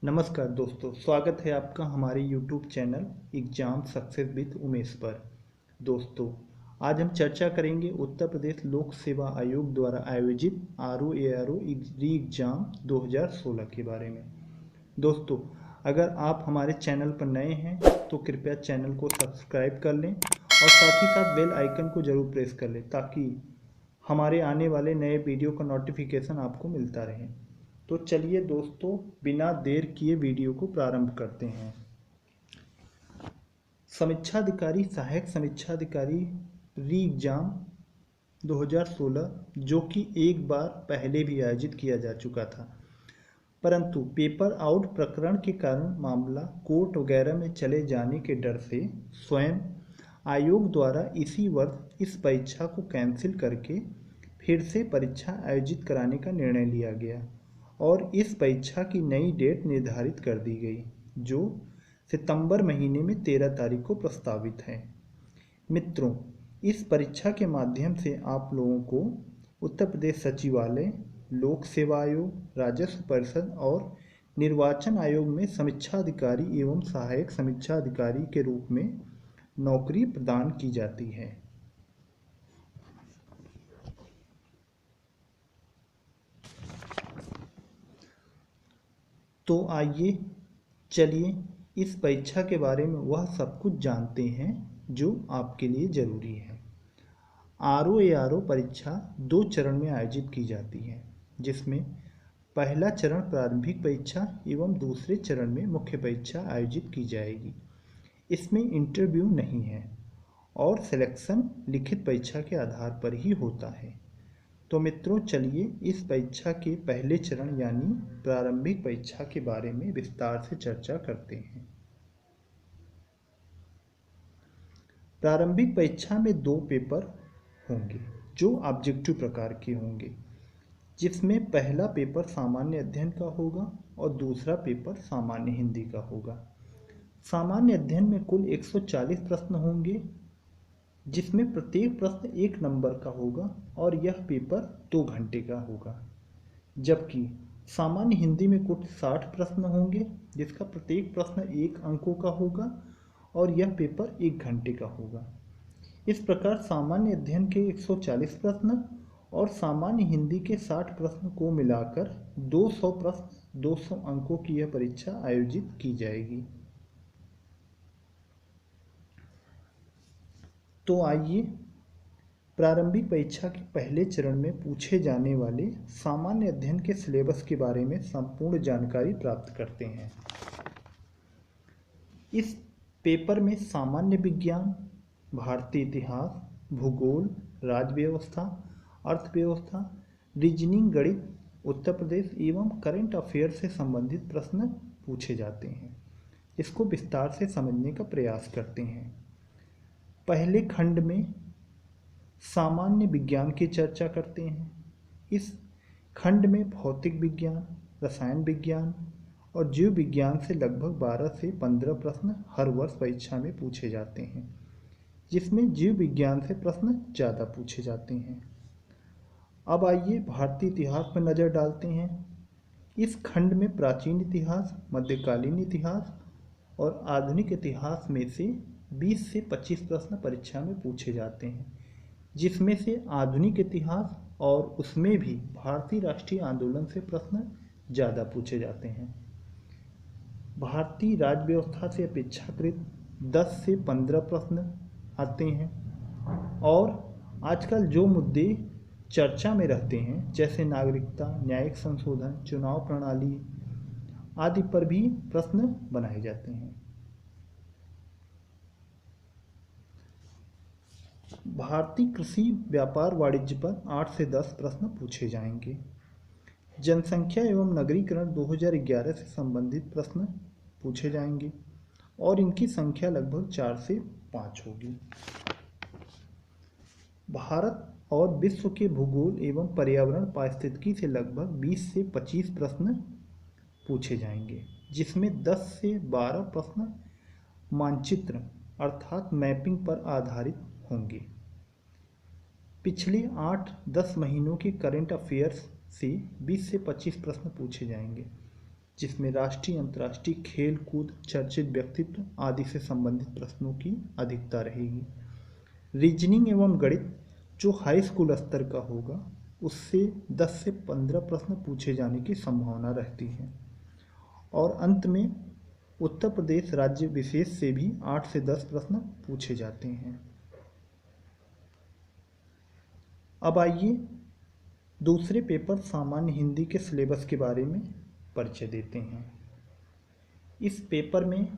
नमस्कार दोस्तों, स्वागत है आपका हमारे YouTube channel exam success with Umesh पर। दोस्तों, आज हम चर्चा करेंगे उत्तर प्रदेश लोक सेवा आयोग द्वारा आयोजित RO ARO री एग्ज़ाम 2016 के बारे में। दोस्तों, अगर आप हमारे चैनल पर नए हैं तो कृपया चैनल को सब्सक्राइब कर लें और साथ ही साथ बेल आइकन को ज़रूर प्रेस कर लें ताकि हमारे आने वाले नए वीडियो का नोटिफिकेशन आपको मिलता रहे। तो चलिए दोस्तों, बिना देर किए वीडियो को प्रारंभ करते हैं। समीक्षाधिकारी सहायक समीक्षाधिकारी री एग्जाम 2016 जो कि एक बार पहले भी आयोजित किया जा चुका था, परंतु पेपर आउट प्रकरण के कारण मामला कोर्ट वगैरह में चले जाने के डर से स्वयं आयोग द्वारा इसी वर्ष इस परीक्षा को कैंसिल करके फिर से परीक्षा आयोजित कराने का निर्णय लिया गया और इस परीक्षा की नई डेट निर्धारित कर दी गई, जो सितंबर महीने में 13 तारीख को प्रस्तावित है। मित्रों, इस परीक्षा के माध्यम से आप लोगों को उत्तर प्रदेश सचिवालय, लोक सेवा आयोग, राजस्व परिषद और निर्वाचन आयोग में समीक्षा अधिकारी एवं सहायक समीक्षा अधिकारी के रूप में नौकरी प्रदान की जाती है। तो आइए चलिए इस परीक्षा के बारे में वह सब कुछ जानते हैं जो आपके लिए ज़रूरी है। RO ARO परीक्षा 2 चरण में आयोजित की जाती है, जिसमें पहला चरण प्रारंभिक परीक्षा एवं दूसरे चरण में मुख्य परीक्षा आयोजित की जाएगी। इसमें इंटरव्यू नहीं है और सिलेक्शन लिखित परीक्षा के आधार पर ही होता है। तो मित्रों, चलिए इस परीक्षा के पहले चरण यानी प्रारंभिक परीक्षा के बारे में विस्तार से चर्चा करते हैं। प्रारंभिक परीक्षा में 2 पेपर होंगे जो ऑब्जेक्टिव प्रकार के होंगे, जिसमें पहला पेपर सामान्य अध्ययन का होगा और दूसरा पेपर सामान्य हिंदी का होगा। सामान्य अध्ययन में कुल 140 प्रश्न होंगे, जिसमें प्रत्येक प्रश्न 1 नंबर का होगा और यह पेपर 2 घंटे का होगा। जबकि सामान्य हिंदी में कुल 60 प्रश्न होंगे, जिसका प्रत्येक प्रश्न 1 अंकों का होगा और यह पेपर 1 घंटे का होगा। इस प्रकार सामान्य अध्ययन के 140 प्रश्न और सामान्य हिंदी के 60 प्रश्न को मिलाकर 200 प्रश्न 200 अंकों की यह परीक्षा आयोजित की जाएगी। तो आइए प्रारंभिक परीक्षा के पहले चरण में पूछे जाने वाले सामान्य अध्ययन के सिलेबस के बारे में संपूर्ण जानकारी प्राप्त करते हैं। इस पेपर में सामान्य विज्ञान, भारतीय इतिहास, भूगोल, राज्य व्यवस्था, अर्थव्यवस्था, रीजनिंग, गणित, उत्तर प्रदेश एवं करंट अफेयर से संबंधित प्रश्न पूछे जाते हैं। इसको विस्तार से समझने का प्रयास करते हैं। पहले खंड में सामान्य विज्ञान की चर्चा करते हैं। इस खंड में भौतिक विज्ञान, रसायन विज्ञान और जीव विज्ञान से लगभग 12 से 15 प्रश्न हर वर्ष परीक्षा में पूछे जाते हैं, जिसमें जीव विज्ञान से प्रश्न ज़्यादा पूछे जाते हैं। अब आइए भारतीय इतिहास पर नज़र डालते हैं। इस खंड में प्राचीन इतिहास, मध्यकालीन इतिहास और आधुनिक इतिहास में से 20 से 25 प्रश्न परीक्षा में पूछे जाते हैं, जिसमें से आधुनिक इतिहास और उसमें भी भारतीय राष्ट्रीय आंदोलन से प्रश्न ज़्यादा पूछे जाते हैं। भारतीय राज्य व्यवस्था से अपेक्षाकृत 10 से 15 प्रश्न आते हैं और आजकल जो मुद्दे चर्चा में रहते हैं, जैसे नागरिकता, न्यायिक संशोधन, चुनाव प्रणाली आदि पर भी प्रश्न बनाए जाते हैं। भारतीय कृषि व्यापार वाणिज्य पर 8 से 10 प्रश्न पूछे जाएंगे। जनसंख्या एवं नगरीकरण 2011 से संबंधित प्रश्न पूछे जाएंगे और इनकी संख्या लगभग 4 से 5 होगी। भारत और विश्व के भूगोल एवं पर्यावरण पारिस्थितिकी से लगभग 20 से 25 प्रश्न पूछे जाएंगे, जिसमें 10 से 12 प्रश्न मानचित्र अर्थात मैपिंग पर आधारित होंगे। पिछले 8-10 महीनों के करंट अफेयर्स से 20 से 25 प्रश्न पूछे जाएंगे। जिसमें राष्ट्रीय अंतर्राष्ट्रीय खेल कूद, चर्चित व्यक्तित्व आदि से संबंधित प्रश्नों की अधिकता रहेगी। रीजनिंग एवं गणित जो हाई स्कूल स्तर का होगा उससे 10 से 15 प्रश्न पूछे जाने की संभावना रहती है। और अंत में उत्तर प्रदेश राज्य विशेष से भी 8 से 10 प्रश्न पूछे जाते हैं। अब आइए दूसरे पेपर सामान्य हिंदी के सिलेबस के बारे में परिचय देते हैं। इस पेपर में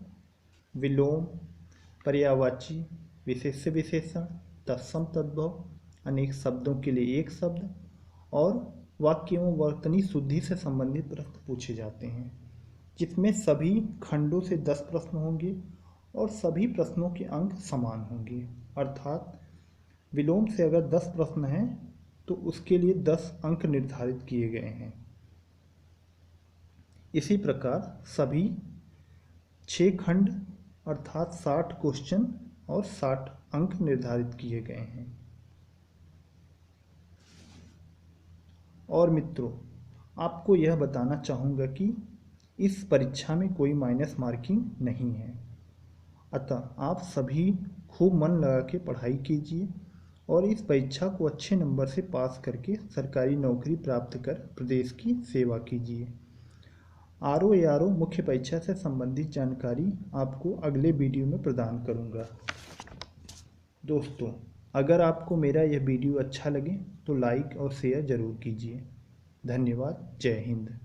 विलोम, पर्यायवाची, विशेष्य विशेषण, तत्सम तद्भव, अनेक शब्दों के लिए एक शब्द और वाक्य एवं वर्तनी शुद्धि से संबंधित प्रश्न पूछे जाते हैं, जिसमें सभी खंडों से 10 प्रश्न होंगे और सभी प्रश्नों के अंक समान होंगे। अर्थात विलोम से अगर 10 प्रश्न हैं तो उसके लिए 10 अंक निर्धारित किए गए हैं। इसी प्रकार सभी 6 खंड अर्थात 60 क्वेश्चन और 60 अंक निर्धारित किए गए हैं। और मित्रों, आपको यह बताना चाहूँगा कि इस परीक्षा में कोई माइनस मार्किंग नहीं है। अतः आप सभी खूब मन लगा के पढ़ाई कीजिए और इस परीक्षा को अच्छे नंबर से पास करके सरकारी नौकरी प्राप्त कर प्रदेश की सेवा कीजिए। आरओ मुख्य परीक्षा से संबंधित जानकारी आपको अगले वीडियो में प्रदान करूंगा। दोस्तों, अगर आपको मेरा यह वीडियो अच्छा लगे तो लाइक और शेयर ज़रूर कीजिए। धन्यवाद। जय हिंद।